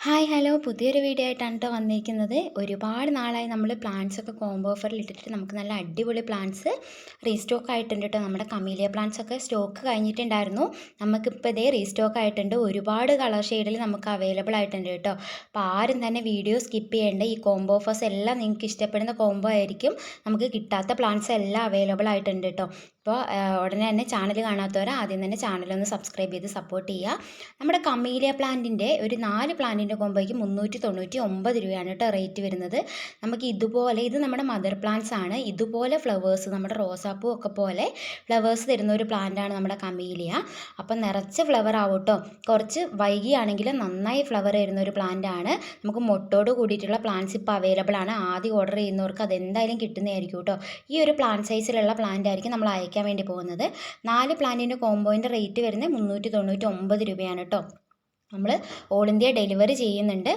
Hi hello പുതിയൊരു video ആയിട്ടാണ് കേട്ടോ വന്നിരിക്കുന്നത്. ഒരുപാട് നാളായി നമ്മൾ പ്ലാന്റ്സൊക്കെ കോംബോ ഓഫറിൽ ഇട്ടിട്ട് നമുക്ക് നല്ല അടിപൊളി പ്ലാന്റ്സ് റീസ്റ്റോക്ക് ആയിട്ടുണ്ട് കേട്ടോ. നമ്മുടെ കമീലിയ പ്ലാന്റ്സൊക്കെ സ്റ്റോക്ക് കഴിഞ്ഞിട്ടുണ്ടായിരുന്നു. നമുക്കിപ്പോൾ ഇതേ റീസ്റ്റോക്ക് ആയിട്ടുണ്ട്. ഒരുപാട് കളർ ഷെയ്ഡിൽ നമുക്ക് അവൈലബിൾ ആയിട്ടുണ്ട് കേട്ടോ. അപ്പോൾ ആരും തന്നെ വീഡിയോ സ്കിപ്പ് ചെയ്യേണ്ട. ഈ കോംബോ ഓഫേഴ്സ് എല്ലാം നിങ്ങൾക്ക് ഇഷ്ടപ്പെടുന്ന കോംബോ ആയിരിക്കും. നമുക്ക് കിട്ടാത്ത പ്ലാന്റ്സ് എല്ലാം അവൈലബിൾ ആയിട്ടുണ്ട് കേട്ടോ. അപ്പോൾ ഉടനെ തന്നെ ചാനൽ കാണാത്തവർ ആദ്യം തന്നെ ചാനലൊന്ന് സബ്സ്ക്രൈബ് ചെയ്ത് സപ്പോർട്ട് ചെയ്യുക. നമ്മുടെ കമീലിയ പ്ലാന്റിൻ്റെ ഒരു 4 പ്ലാന്റിൻ്റെ കോംബോയ്ക്ക് 399 രൂപയാണ് കേട്ടോ റേറ്റ് വരുന്നത്. നമുക്ക് ഇതുപോലെ, ഇത് നമ്മുടെ മദർ പ്ലാന്റ്സ് ആണ്. ഇതുപോലെ ഫ്ലവേഴ്സ്, നമ്മുടെ റോസാപ്പൂ ഒക്കെ പോലെ ഫ്ലവേഴ്സ് തരുന്ന ഒരു പ്ലാന്റാണ് നമ്മുടെ കമീലിയ. അപ്പം നിറച്ച് ഫ്ലവർ ആവും കേട്ടോ. കുറച്ച് വൈകിയാണെങ്കിലും നന്നായി ഫ്ലവർ തരുന്ന ഒരു പ്ലാന്റ് ആണ്. നമുക്ക് മൊട്ടോട് കൂടിയിട്ടുള്ള പ്ലാന്റ്സ് ഇപ്പോൾ അവൈലബിൾ ആണ്. ആദ്യം ഓർഡർ ചെയ്യുന്നവർക്ക് അതെന്തായാലും കിട്ടുന്നതായിരിക്കും കേട്ടോ. ഈ ഒരു പ്ലാന്റ് സൈസിലുള്ള പ്ലാന്റ് ആയിരിക്കും നമ്മൾ അയക്കാൻ വേണ്ടി പോകുന്നത്. 4 പ്ലാന്റിൻ്റെ കോംബോയിൻ്റെ റേറ്റ് വരുന്നത് 399 രൂപയാണ് കേട്ടോ. നമ്മൾ ഓൾ ഇന്ത്യ ഡെലിവറി ചെയ്യുന്നുണ്ട്.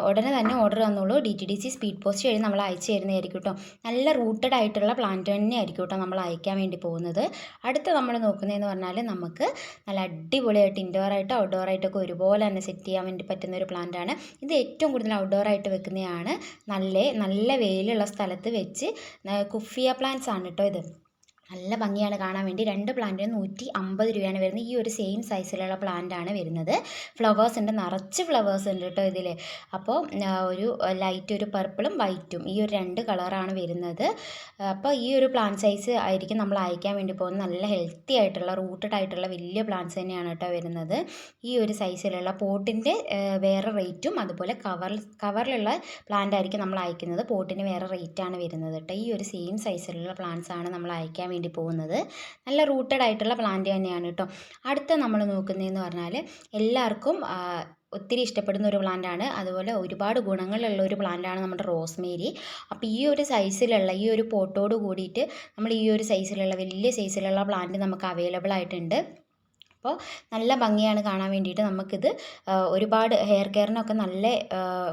ഉടനെ തന്നെ ഓർഡർ തന്നോളൂ. DTDC സ്പീഡ് പോസ്റ്റ് വഴി നമ്മൾ അയച്ചു തരുന്നതായിരിക്കും കേട്ടോ. നല്ല റൂട്ടഡ് ആയിട്ടുള്ള പ്ലാന്റ് തന്നെ ആയിരിക്കും കേട്ടോ നമ്മൾ അയക്കാൻ വേണ്ടി പോകുന്നത്. അടുത്ത് നമ്മൾ നോക്കുന്നതെന്ന് പറഞ്ഞാൽ നമുക്ക് നല്ല അടിപൊളിയായിട്ട് ഇൻഡോർ ആയിട്ട് ഔട്ട്ഡോർ ആയിട്ടൊക്കെ ഒരുപോലെ തന്നെ സെറ്റ് ചെയ്യാൻ വേണ്ടി പറ്റുന്ന ഒരു പ്ലാന്റാണ്. ഇത് ഏറ്റവും കൂടുതൽ ഔട്ട്ഡോർ ആയിട്ട് വെക്കുന്നതാണ്. നല്ല വെയിലുള്ള സ്ഥലത്ത് വെച്ച് കുഫിയ പ്ലാന്റ്സ് ആണ് കേട്ടോ ഇത്. നല്ല ഭംഗിയാണ് കാണാൻ വേണ്ടി. 2 പ്ലാന്റിന് 150 രൂപയാണ് വരുന്നത്. ഈ ഒരു സെയിം സൈസിലുള്ള പ്ലാന്റ് ആണ് വരുന്നത്. ഫ്ലവേഴ്സ് ഉണ്ട്, നിറച്ച് ഫ്ലവേഴ്സ് ഉണ്ട് കേട്ടോ ഇതിൽ. അപ്പോൾ ഒരു ലൈറ്റ്, ഒരു പർപ്പിളും വൈറ്റും, ഈ ഒരു 2 കളറാണ് വരുന്നത്. അപ്പോൾ ഈ ഒരു പ്ലാന്റ് സൈസ് ആയിരിക്കും നമ്മൾ അയക്കാൻ വേണ്ടി പോകുന്നത്. നല്ല ഹെൽത്തി ആയിട്ടുള്ള റൂട്ടഡ് ആയിട്ടുള്ള വലിയ പ്ലാന്റ്സ് തന്നെയാണ് കേട്ടോ വരുന്നത്. ഈ ഒരു സൈസിലുള്ള പോട്ടിൻ്റെ വേറെ റേറ്റും, അതുപോലെ കവറിലുള്ള പ്ലാന്റ് ആയിരിക്കും നമ്മൾ അയക്കുന്നത്. പോട്ടിന് വേറെ റേറ്റാണ് വരുന്നത് കേട്ടോ. ഈ ഒരു സെയിം സൈസിലുള്ള പ്ലാന്റ്സ് ആണ് നമ്മൾ അയക്കാൻ വേണ്ടി പോകുന്നത്. നല്ല റൂട്ടഡ് ആയിട്ടുള്ള പ്ലാന്റ് തന്നെയാണ് കേട്ടോ. അടുത്ത നമ്മൾ നോക്കുന്നതെന്ന് പറഞ്ഞാൽ എല്ലാവർക്കും ഒത്തിരി ഇഷ്ടപ്പെടുന്ന ഒരു പ്ലാന്റാണ്. അതുപോലെ ഒരുപാട് ഗുണങ്ങളുള്ള ഒരു പ്ലാന്റാണ് നമ്മുടെ റോസ്മേരി. അപ്പോൾ ഈ ഒരു സൈസിലുള്ള, ഈ ഒരു പോട്ടോട് കൂടിയിട്ട് നമ്മൾ ഈ ഒരു സൈസിലുള്ള വലിയ സൈസിലുള്ള പ്ലാന്റ് നമുക്ക് അവൈലബിൾ ആയിട്ടുണ്ട്. അപ്പോൾ നല്ല ഭംഗിയാണ് കാണാൻ വേണ്ടിയിട്ട്. നമുക്കിത് ഒരുപാട് ഹെയർ കെയറിനൊക്കെ നല്ല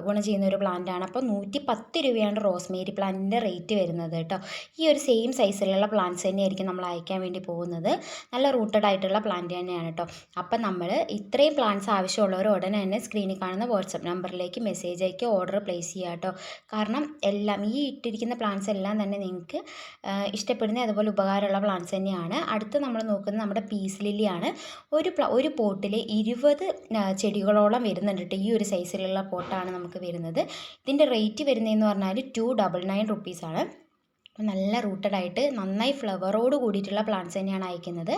ഗുണം ചെയ്യുന്ന ഒരു പ്ലാന്റാണ്. അപ്പോൾ 110 രൂപയാണ് റോസ്മേരി പ്ലാന്റിൻ്റെ റേറ്റ് വരുന്നത് കേട്ടോ. ഈ ഒരു സെയിം സൈസിലുള്ള പ്ലാന്റ്സ് തന്നെയായിരിക്കും നമ്മൾ അയക്കാൻ വേണ്ടി പോകുന്നത്. നല്ല റൂട്ടഡ് ആയിട്ടുള്ള പ്ലാന്റ് തന്നെയാണ് കേട്ടോ. അപ്പം നമ്മൾ ഇത്രയും പ്ലാന്റ്സ് ആവശ്യമുള്ളവർ ഉടനെ തന്നെ സ്ക്രീനിൽ കാണുന്ന വാട്സപ്പ് നമ്പറിലേക്ക് മെസ്സേജ് അയക്കി ഓർഡർ പ്ലേസ് ചെയ്യുക കേട്ടോ. കാരണം എല്ലാം ഈ ഇട്ടിരിക്കുന്ന പ്ലാന്റ്സ് എല്ലാം തന്നെ നിങ്ങൾക്ക് ഇഷ്ടപ്പെടുന്ന അതുപോലെ ഉപകാരമുള്ള പ്ലാന്റ്സ് തന്നെയാണ്. അടുത്ത് നമ്മൾ നോക്കുന്നത് നമ്മുടെ പീസ് ലില്ലിയാണ്. ഒരു പോട്ടിൽ 20 ചെടികളോളം വരുന്നുണ്ട് കേട്ടോ. ഈ ഒരു സൈസിലുള്ള പോട്ടാണ് നമുക്ക് വരുന്നത്. ഇതിൻ്റെ റേറ്റ് വരുന്നതെന്ന് പറഞ്ഞാൽ 299 റുപ്പീസാണ്. നല്ല റൂട്ടഡ് ആയിട്ട് നന്നായി ഫ്ലവറോട് കൂടിയിട്ടുള്ള പ്ലാന്റ്സ് തന്നെയാണ് അയക്കുന്നത്.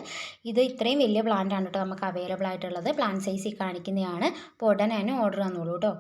ഇത് ഇത്രയും വലിയ പ്ലാന്റ് ആണ് കേട്ടോ നമുക്ക് അവൈലബിൾ ആയിട്ടുള്ളത്. പ്ലാന്റ് സൈസിൽ കാണിക്കുന്നതാണ്. അപ്പോൾ ഉടനെ തന്നെ ഓർഡർ തന്നോളൂ കേട്ടോ.